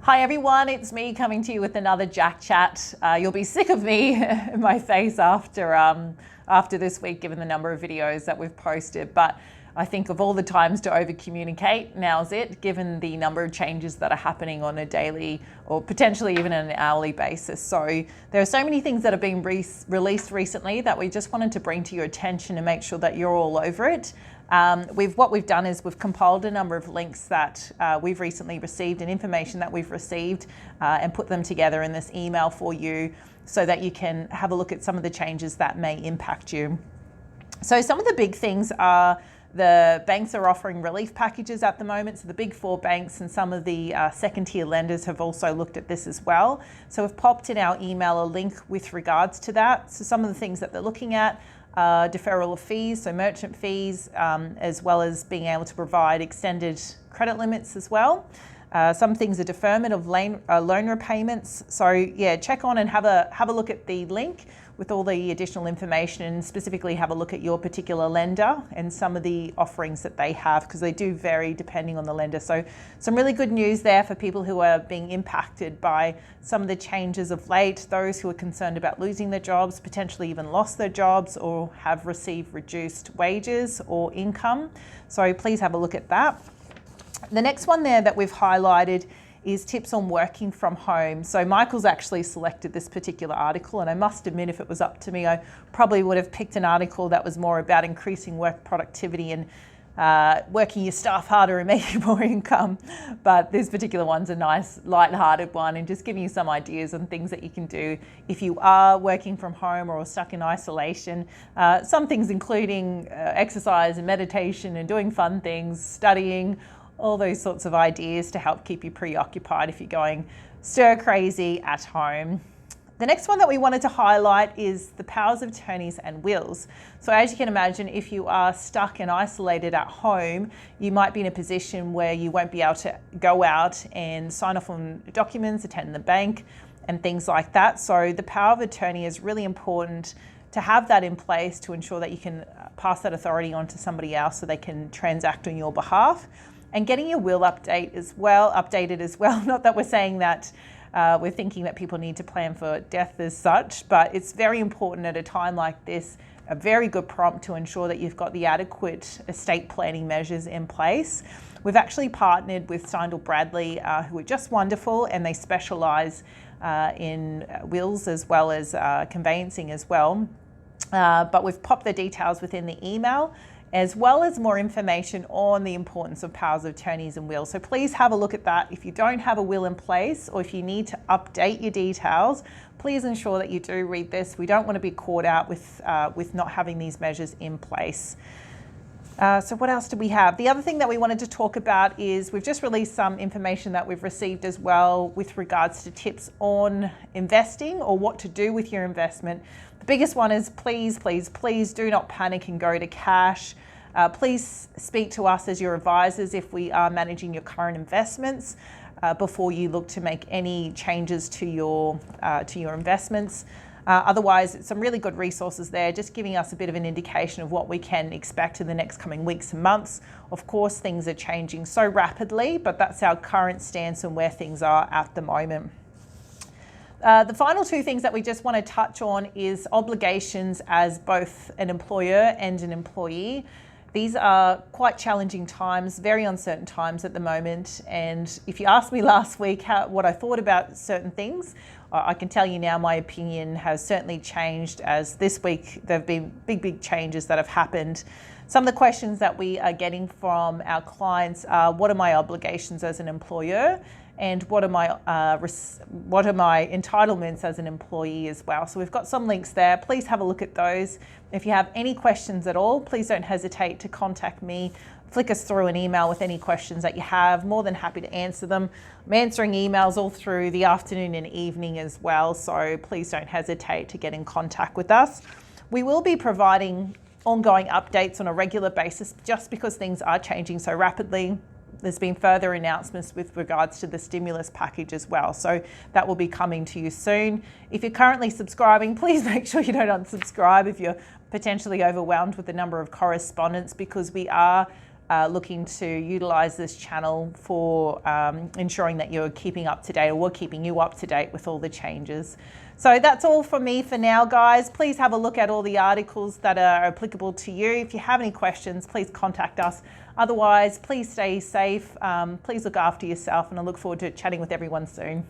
Hi everyone, it's me coming to you with another Jack Chat. You'll be sick of me in my face after this week, given the number of videos that we've posted. But I think of all the times to over communicate, now's it, given the number of changes that are happening on a daily or potentially even an hourly basis. So there are so many things that have been released recently that we just wanted to bring to your attention and make sure that you're all over it. What we've done is we've compiled a number of links that we've recently received and information that we've received and put them together in this email for you so that you can have a look at some of the changes that may impact you. So some of the big things are the banks are offering relief packages at the moment. So the big four banks and some of the second tier lenders have also looked at this as well. So we've popped in our email a link with regards to that. So some of the things that they're looking at, deferral of fees, so merchant fees, as well as being able to provide extended credit limits as well. Some things are deferment of loan repayments. So yeah, check on and have a look at the link with all the additional information, and specifically have a look at your particular lender and some of the offerings that they have, because they do vary depending on the lender. So some really good news there for people who are being impacted by some of the changes of late, those who are concerned about losing their jobs, potentially even lost their jobs or have received reduced wages or income. So please have a look at that. The next one there that we've highlighted is tips on working from home. So Michael's actually selected this particular article, and I must admit, if it was up to me, I probably would have picked an article that was more about increasing work productivity and working your staff harder and making more income. But this particular one's a nice light-hearted one and just giving you some ideas on things that you can do if you are working from home or stuck in isolation. Some things including exercise and meditation and doing fun things, studying, all those sorts of ideas to help keep you preoccupied if you're going stir crazy at home. The next one that we wanted to highlight is the powers of attorneys and wills. So as you can imagine, if you are stuck and isolated at home, you might be in a position where you won't be able to go out and sign off on documents, attend the bank and things like that. So the power of attorney is really important to have that in place to ensure that you can pass that authority on to somebody else so they can transact on your behalf. And getting your will updated as well. Not that we're saying that we're thinking that people need to plan for death as such, but it's very important at a time like this, a very good prompt to ensure that you've got the adequate estate planning measures in place. We've actually partnered with Steindl Bradley, who are just wonderful, and they specialise in wills as well as conveyancing as well. But we've popped the details within the email, as well as more information on the importance of powers of attorneys and wills. So please have a look at that. If you don't have a will in place, or if you need to update your details, please ensure that you do read this. We don't want to be caught out with not having these measures in place. So what else do we have? The other thing that we wanted to talk about is we've just released some information that we've received as well with regards to tips on investing or what to do with your investment. The biggest one is please do not panic and go to cash. Please speak to us as your advisors if we are managing your current investments before you look to make any changes to your investments. Otherwise, some really good resources there, just giving us a bit of an indication of what we can expect in the next coming weeks and months. Of course, things are changing so rapidly, but that's our current stance and where things are at the moment. The final two things that we just want to touch on is obligations as both an employer and an employee. These are quite challenging times, very uncertain times at the moment. And if you asked me last week what I thought about certain things, I can tell you now my opinion has certainly changed, as this week there have been big changes that have happened. Some of the questions that we are getting from our clients are, what are my obligations as an employer? And what are my entitlements as an employee as well? So we've got some links there. Please have a look at those. If you have any questions at all, please don't hesitate to contact me. Flick us through an email with any questions that you have. More than happy to answer them. I'm answering emails all through the afternoon and evening as well, so please don't hesitate to get in contact with us. We will be providing ongoing updates on a regular basis just because things are changing so rapidly. There's been further announcements with regards to the stimulus package as well. So that will be coming to you soon. If you're currently subscribing, please make sure you don't unsubscribe if you're potentially overwhelmed with the number of correspondence, because we are looking to utilize this channel for ensuring that you're keeping up to date, or we're keeping you up to date with all the changes. So that's all from me for now, guys. Please have a look at all the articles that are applicable to you. If you have any questions, please contact us. Otherwise, please stay safe. Please look after yourself, and I look forward to chatting with everyone soon.